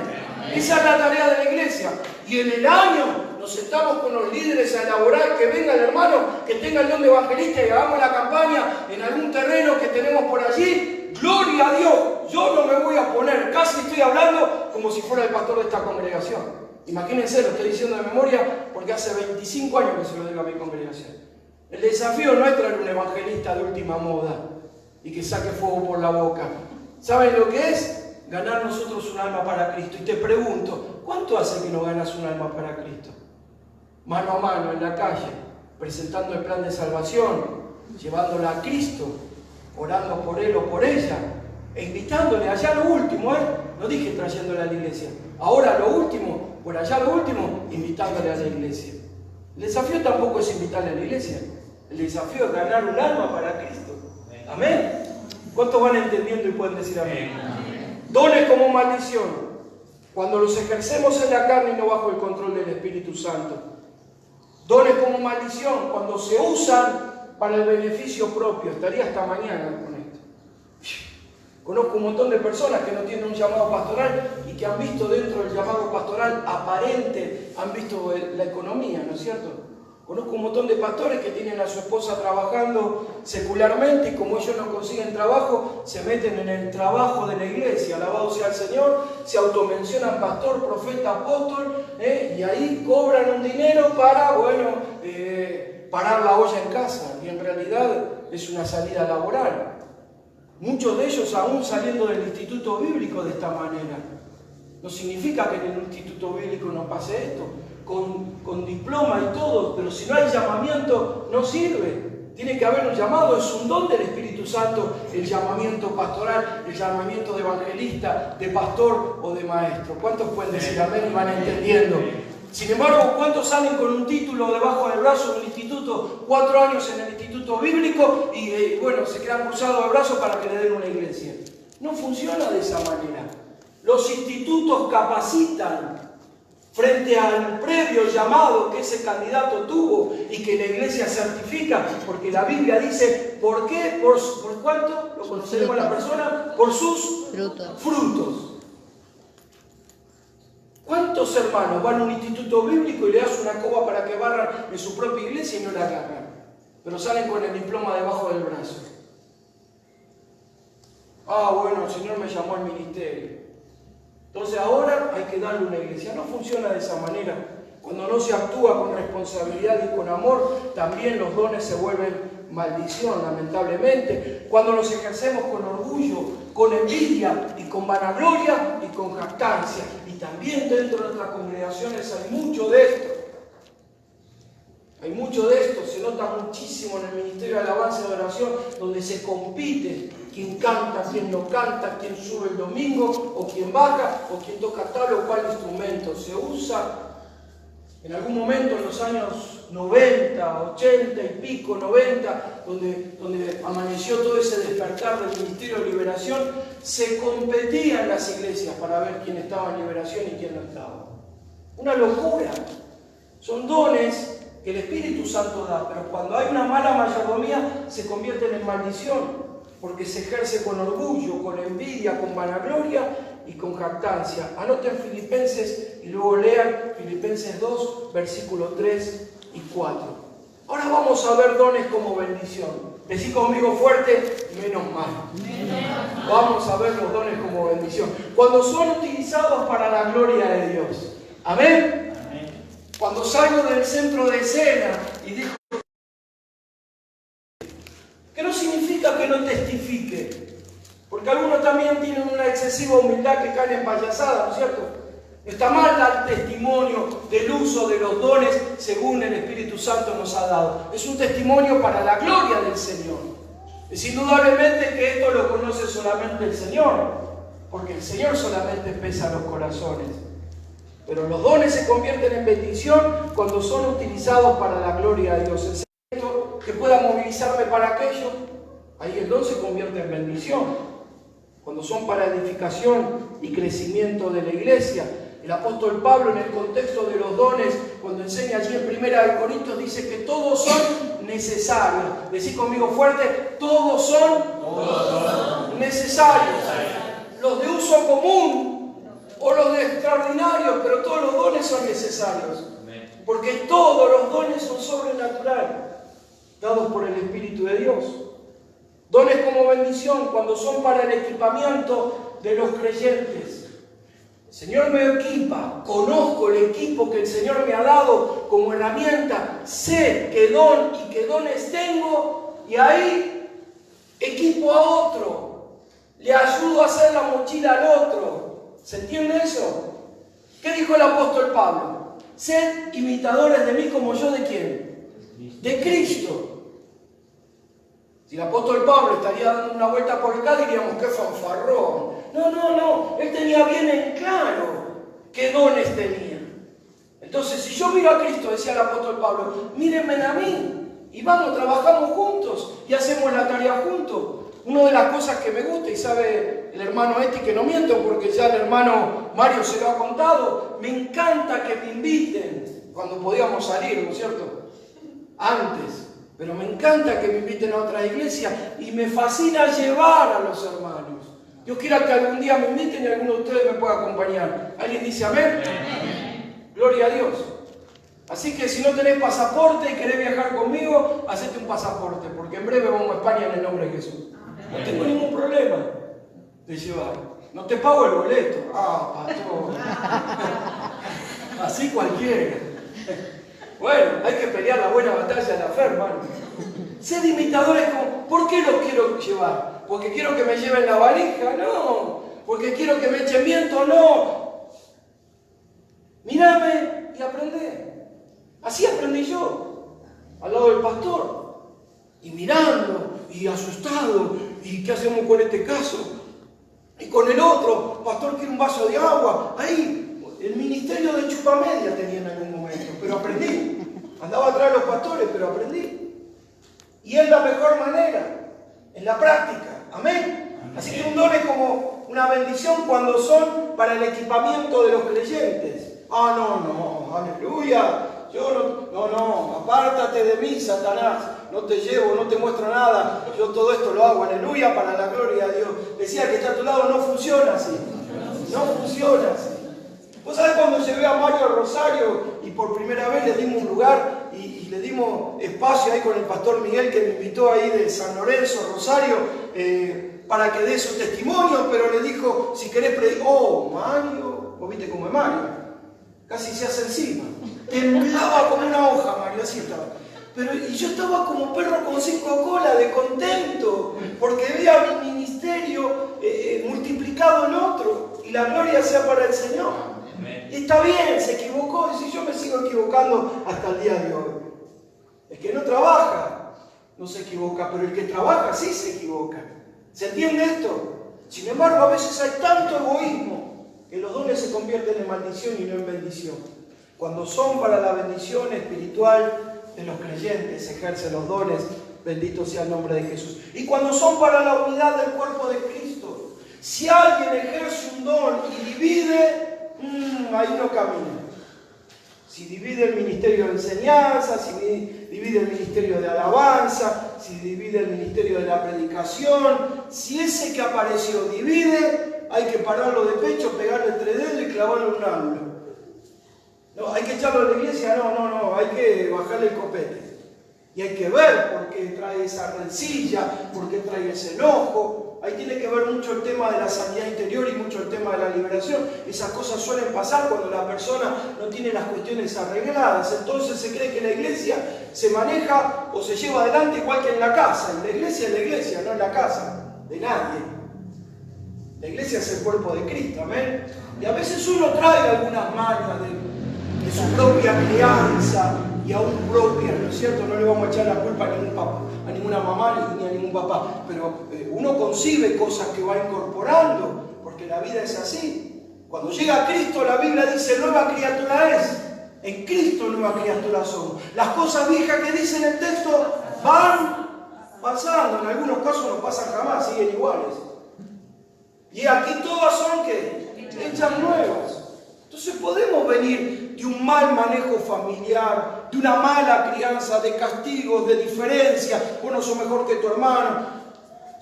Esa es la tarea de la iglesia. Y en el año nos sentamos con los líderes a elaborar que venga el hermano, que tenga el don de evangelista y hagamos la campaña en algún terreno que tenemos por allí. ¡Gloria a Dios! Yo no me voy a poner, casi estoy hablando como si fuera el pastor de esta congregación. Imagínense, lo estoy diciendo de memoria porque hace 25 años que se lo digo a mi congregación. El desafío no es traer un evangelista de última moda y que saque fuego por la boca. ¿Saben lo que es? Ganar nosotros un alma para Cristo. Y te pregunto, ¿cuánto hace que no ganas un alma para Cristo? Mano a mano, en la calle, presentando el plan de salvación, llevándola a Cristo, orando por él o por ella, e invitándole allá lo último, no dije trayéndole a la iglesia, ahora lo último, por allá lo último, invitándole a la iglesia. El desafío tampoco es invitarle a la iglesia, el desafío es ganar un alma para Cristo. Amén. ¿Cuántos van entendiendo y pueden decir amén? Dones como maldición. Cuando los ejercemos en la carne y no bajo el control del Espíritu Santo. Dones como maldición, cuando se usan para el beneficio propio. Estaría hasta mañana con esto. Conozco un montón de personas que no tienen un llamado pastoral y que han visto dentro del llamado pastoral aparente, han visto la economía, ¿no es cierto? Conozco un montón de pastores que tienen a su esposa trabajando secularmente y como ellos no consiguen trabajo, se meten en el trabajo de la iglesia, alabado sea el Señor, se automencionan pastor, profeta, apóstol, y ahí cobran un dinero para, parar la olla en casa, y en realidad es una salida laboral. Muchos de ellos aún saliendo del instituto bíblico de esta manera. No significa que en el instituto bíblico no pase esto, con diploma y todo, pero si no hay llamamiento no sirve. Tiene que haber un llamado, es un don del Espíritu Santo, el llamamiento pastoral, el llamamiento de evangelista, de pastor o de maestro. ¿Cuántos pueden decir amén y van entendiendo? Sin embargo, ¿cuántos salen con un título debajo del brazo del instituto, 4 años en el instituto bíblico y se quedan cruzados de brazos para que le den una iglesia? No funciona de esa manera. Los institutos capacitan frente al previo llamado que ese candidato tuvo y que la iglesia certifica, porque la Biblia dice, ¿por qué? ¿Por cuánto? ¿Lo conoceremos a la persona? Por sus frutos. ¿Cuántos hermanos van a un instituto bíblico y le das una coba para que barran en su propia iglesia y no la agarran? Pero salen con el diploma debajo del brazo. El Señor me llamó al ministerio. Entonces ahora hay que darle una iglesia. No funciona de esa manera. Cuando no se actúa con responsabilidad y con amor, también los dones se vuelven maldición, lamentablemente. Cuando los ejercemos con orgullo, con envidia y con vanagloria y con jactancia. Y también dentro de nuestras congregaciones hay mucho de esto. Hay mucho de esto, se nota muchísimo en el ministerio de alabanza y de oración, donde se compite quién canta, quién no canta, quién sube el domingo, o quién baja, o quién toca tal o cual instrumento. Se usa en algún momento en los años 90, 80 y pico, 90, donde amaneció todo ese despertar del ministerio de liberación, se competía en las iglesias para ver quién estaba en liberación y quién no estaba. Una locura. Son dones que el Espíritu Santo da, pero cuando hay una mala mayordomía se convierten en maldición, porque se ejerce con orgullo, con envidia, con vanagloria y con jactancia. Anoten Filipenses y luego lean Filipenses 2, versículos 3 y 4. Ahora vamos a ver dones como bendición. Decí conmigo fuerte, menos mal. Vamos a ver los dones como bendición. Cuando son utilizados para la gloria de Dios. Amén. Cuando salgo del centro de escena y digo que no significa que no testifique, porque algunos también tienen una excesiva humildad que caen en payasada, ¿no es cierto? Está mal dar testimonio del uso de los dones según el Espíritu Santo nos ha dado. Es un testimonio para la gloria del Señor. Es indudablemente que esto lo conoce solamente el Señor, porque el Señor solamente pesa los corazones. Pero los dones se convierten en bendición cuando son utilizados para la gloria de Dios. El secreto que pueda movilizarme para aquello, ahí el don se convierte en bendición. Cuando son para edificación y crecimiento de la iglesia. El apóstol Pablo, en el contexto de los dones, cuando enseña allí en 1 Corintios, dice que todos son necesarios. Decí conmigo fuerte, todos son necesarios. Los de uso común o los de extraordinarios, pero todos los dones son necesarios. Porque todos los dones son sobrenaturales, dados por el Espíritu de Dios. Dones como bendición cuando son para el equipamiento de los creyentes. El Señor me equipa, conozco el equipo que el Señor me ha dado como herramienta, sé qué don y qué dones tengo y ahí equipo a otro, le ayudo a hacer la mochila al otro. ¿Se entiende eso? ¿Qué dijo el apóstol Pablo? Sed imitadores de mí como yo de quién? De Cristo. Si el apóstol Pablo estaría dando una vuelta por acá, diríamos qué fanfarrón. No, él tenía bien en claro qué dones tenía. Entonces, si yo miro a Cristo, decía el apóstol Pablo, mírenme a mí, y vamos, trabajamos juntos, y hacemos la tarea juntos. Una de las cosas que me gusta, y sabe el hermano Eti que no miento, porque ya el hermano Mario se lo ha contado, me encanta que me inviten, cuando podíamos salir, ¿no es cierto? Antes. Pero me encanta que me inviten a otra iglesia y me fascina llevar a los hermanos. Dios quiera que algún día me inviten y alguno de ustedes me pueda acompañar. ¿Alguien dice amén? Amén. Gloria a Dios. Así que si no tenés pasaporte y querés viajar conmigo, hacete un pasaporte, porque en breve vamos a España en el nombre de Jesús. No tengo ningún problema de llevar. No te pago el boleto. Ah, pastor. Así cualquiera. Bueno, hay que pelear la buena batalla de la fe, hermano. Sed imitadores como, ¿por qué los quiero llevar? ¿Porque quiero que me lleven la valija? No. ¿Porque quiero que me echen viento? No. Mírame y aprendé. Así aprendí yo, al lado del pastor. Y mirando, y asustado, ¿y qué hacemos con este caso? Y con el otro, pastor, quiere un vaso de agua. Ahí, el ministerio de chupamedia tenía en algún momento, pero aprendí. Andaba atrás de los pastores, pero aprendí. Y es la mejor manera, en la práctica. Amén. Así que un don es como una bendición cuando son para el equipamiento de los creyentes. Ah, no, aleluya. Yo no, apártate de mí, Satanás. No te llevo, no te muestro nada. Yo todo esto lo hago, aleluya, para la gloria de Dios. Decía que está a tu lado, no funciona así. No funciona así. ¿Vos sabés cuando llevé a Mario a Rosario y por primera vez le dimos un lugar y le dimos espacio ahí con el pastor Miguel que me invitó ahí de San Lorenzo, Rosario, para que dé su testimonio, pero le dijo, si querés predicar, oh, Mario, vos viste cómo es Mario, casi se hace encima, temblaba como una hoja Mario, así estaba. Y yo estaba como perro con 5 colas, de contento, porque veía mi ministerio multiplicado en otro, y la gloria sea para el Señor. Y está bien, se equivocó, y si yo me sigo equivocando hasta el día de hoy. El que no trabaja no se equivoca, pero el que trabaja sí se equivoca. ¿Se entiende esto? Sin embargo, a veces hay tanto egoísmo que los dones se convierten en maldición y no en bendición. Cuando son para la bendición espiritual de los creyentes, ejercen los dones, bendito sea el nombre de Jesús. Y cuando son para la unidad del cuerpo de Cristo, si alguien ejerce un don y divide, ahí no camina. Si divide el ministerio de enseñanza, si divide el ministerio de alabanza, si divide el ministerio de la predicación, si ese que apareció divide, hay que pararlo de pecho, pegarle entre dedos y clavarlo en un ángulo. No, hay que echarlo a la iglesia, no, hay que bajarle el copete. Y hay que ver por qué trae esa rencilla, por qué trae ese enojo. Ahí tiene que ver mucho el tema de la sanidad interior y mucho el tema de la liberación. Esas cosas suelen pasar cuando la persona no tiene las cuestiones arregladas. Entonces se cree que la iglesia se maneja o se lleva adelante igual que en la casa. Y la iglesia es la iglesia, no es la casa de nadie. La iglesia es el cuerpo de Cristo, amén. Y a veces uno trae algunas mañas de su propia crianza y aún propia, ¿no es cierto? No le vamos a echar la culpa a ningún papá, a ninguna mamá ni a ningún papá, pero uno concibe cosas que va incorporando, porque la vida es así. Cuando llega a Cristo, la Biblia dice, nueva criatura es. En Cristo nueva criatura somos. Las cosas viejas que dice en el texto van pasando, en algunos casos no pasan jamás, siguen iguales. Y aquí todas son, ¿qué? Hechas nuevas. Entonces podemos venir de un mal manejo familiar, de una mala crianza, de castigos, de diferencia. Vos no sos mejor que tu hermano.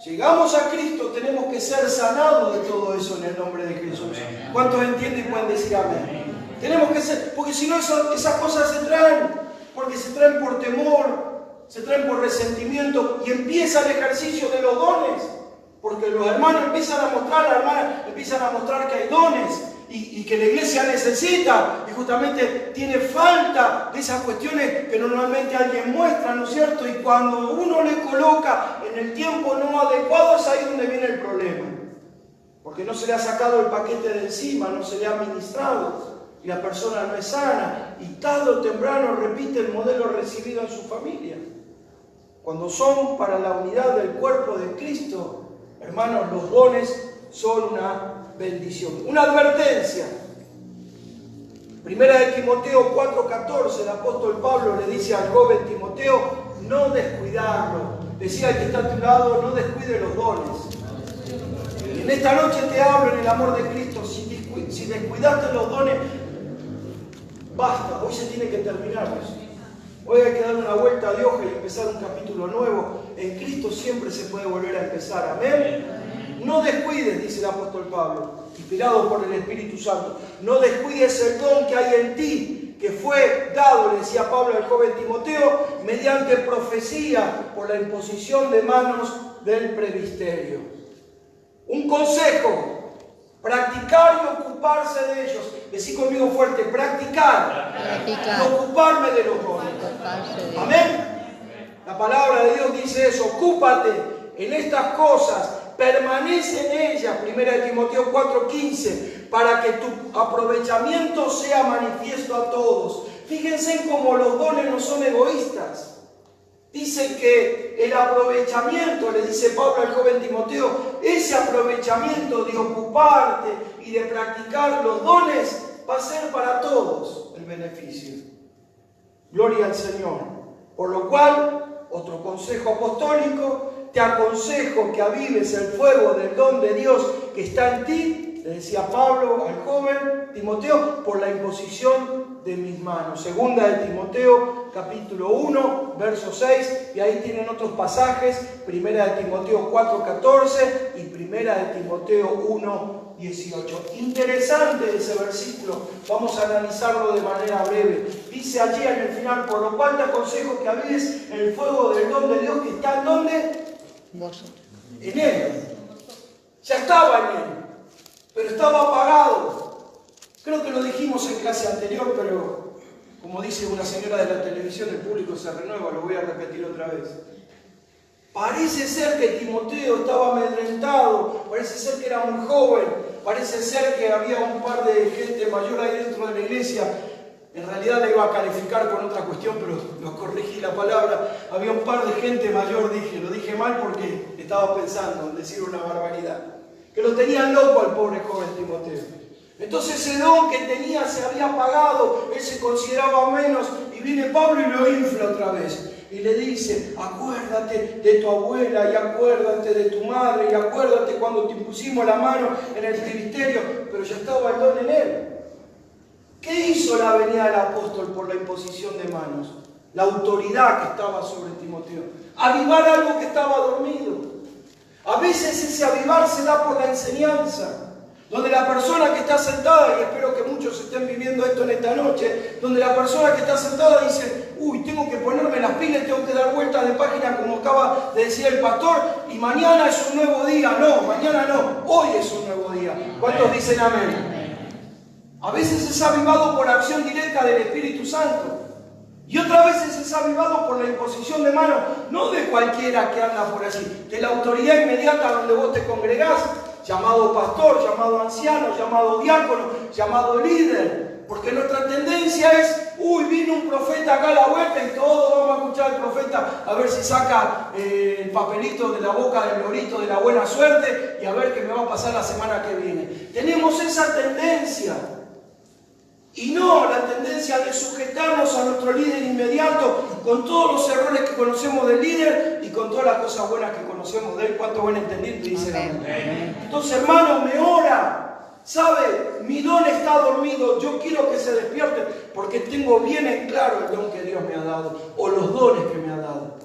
Llegamos a Cristo, tenemos que ser sanados de todo eso en el nombre de Jesús. ¿Cuántos entienden y pueden decir amén? Tenemos que ser, porque si no esas cosas se traen, porque se traen por temor, se traen por resentimiento y empieza el ejercicio de los dones. Porque los hermanos empiezan a mostrar, las hermanas empiezan a mostrar que hay dones. Y que la iglesia necesita y justamente tiene falta de esas cuestiones que normalmente alguien muestra, ¿no es cierto? Y cuando uno le coloca en el tiempo no adecuado es ahí donde viene el problema. Porque no se le ha sacado el paquete de encima, no se le ha ministrado y la persona no es sana y tarde o temprano repite el modelo recibido en su familia. cuando son para la unidad del cuerpo de Cristo, hermanos, los dones son una bendición. Una advertencia. Primera de Timoteo 4:14, el apóstol Pablo le dice al joven Timoteo, no descuidarlo. Decía el que está a tu lado, no descuide los dones. Y en esta noche te hablo en el amor de Cristo. Si descuidaste los dones, basta, hoy se tiene que terminar eso. Hoy hay que dar una vuelta de hoja y empezar un capítulo nuevo. En Cristo siempre se puede volver a empezar. Amén. No descuides, dice el apóstol Pablo, inspirado por el Espíritu Santo. No descuides el don que hay en ti, que fue dado, le decía Pablo al joven Timoteo, mediante profecía por la imposición de manos del presbiterio. Un consejo: practicar y ocuparse de ellos. Decí conmigo fuerte: practicar. Y ocuparme de los dones. Amén. La palabra de Dios dice eso: ocúpate en estas cosas, permanece en ellas. 1 Timoteo 4:15, para que tu aprovechamiento sea manifiesto a todos. Fíjense cómo los dones no son egoístas. Dice que el aprovechamiento, le dice Pablo al joven Timoteo, ese aprovechamiento de ocuparte y de practicar los dones va a ser para todos el beneficio. Gloria al Señor. Por lo cual, otro consejo apostólico, te aconsejo que avives el fuego del don de Dios que está en ti, le decía Pablo al joven Timoteo, por la imposición de mis manos. Segunda de Timoteo, capítulo 1, verso 6, y ahí tienen otros pasajes, primera de Timoteo 4:14 y primera de Timoteo 1:18. Interesante ese versículo, vamos a analizarlo de manera breve. Dice allí en el final, por lo cual te aconsejo que avives el fuego del don de Dios que está en ¿dónde? Vosotros. En Él. Ya estaba en Él, pero estaba apagado. Creo que lo dijimos en clase anterior, pero como dice una señora de la televisión, el público se renueva, lo voy a repetir otra vez. Parece ser que Timoteo estaba amedrentado, parece ser que era muy joven, parece ser que había un par de gente mayor ahí dentro de la iglesia. En realidad la iba a calificar con otra cuestión, pero lo corregí la palabra. Había un par de gente mayor, lo dije mal porque estaba pensando en decir una barbaridad. Que lo tenían loco al pobre joven Timoteo. Entonces ese don que tenía se había apagado, él se consideraba menos, y viene Pablo y lo infla otra vez. Y le dice, acuérdate de tu abuela, y acuérdate de tu madre, y acuérdate cuando te impusimos la mano en el presbiterio, pero ya estaba el don en él. ¿Qué hizo la venida del apóstol por la imposición de manos? La autoridad que estaba sobre Timoteo. Avivar algo que estaba dormido. A veces ese avivar se da por la enseñanza. Donde la persona que está sentada, y espero que muchos estén viviendo esto en esta noche, donde la persona que está sentada dice, uy, tengo que ponerme las pilas, tengo que dar vueltas de página como acaba de decir el pastor, y mañana es un nuevo día. No, mañana no, hoy es un nuevo día. ¿Cuántos dicen amén? A veces es avivado por acción directa del Espíritu Santo. Y otras veces es avivado por la imposición de manos, no de cualquiera que anda por allí, de la autoridad inmediata donde vos te congregás, llamado pastor, llamado anciano, llamado diácono, llamado líder. Porque nuestra tendencia es, uy, vino un profeta acá a la vuelta y todos vamos a escuchar al profeta a ver si saca el papelito de la boca del lorito de la buena suerte y a ver qué me va a pasar la semana que viene. Tenemos esa tendencia. Y no la tendencia de sujetarnos a nuestro líder inmediato con todos los errores que conocemos del líder y con todas las cosas buenas que conocemos de él. ¿Cuánto buen entendido? Dice amén. Entonces, hermano, me ora. ¿Sabe? Mi don está dormido. Yo quiero que se despierte porque tengo bien en claro el don que Dios me ha dado o los dones que me ha dado.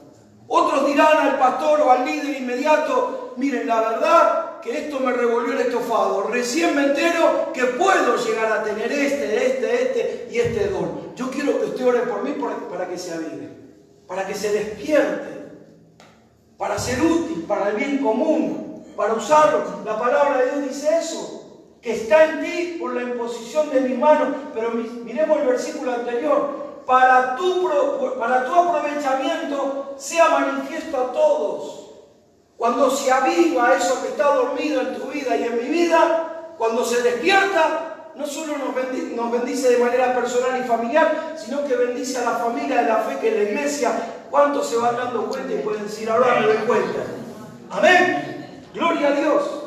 Otros dirán al pastor o al líder inmediato, miren, la verdad que esto me revolvió el estofado. Recién me entero que puedo llegar a tener este y este don. Yo quiero que usted ore por mí para que se avive, para que se despierte, para ser útil, para el bien común, para usarlo. La palabra de Dios dice eso, que está en ti por la imposición de mis manos. Pero miremos el versículo anterior. Para tu aprovechamiento sea manifiesto a todos. Cuando se aviva eso que está dormido en tu vida y en mi vida, cuando se despierta, no solo nos bendice de manera personal y familiar, sino que bendice a la familia de la fe, que es la iglesia. ¿Cuántos se van dando cuenta y pueden decir, ahora me doy cuenta? Amén. Gloria a Dios.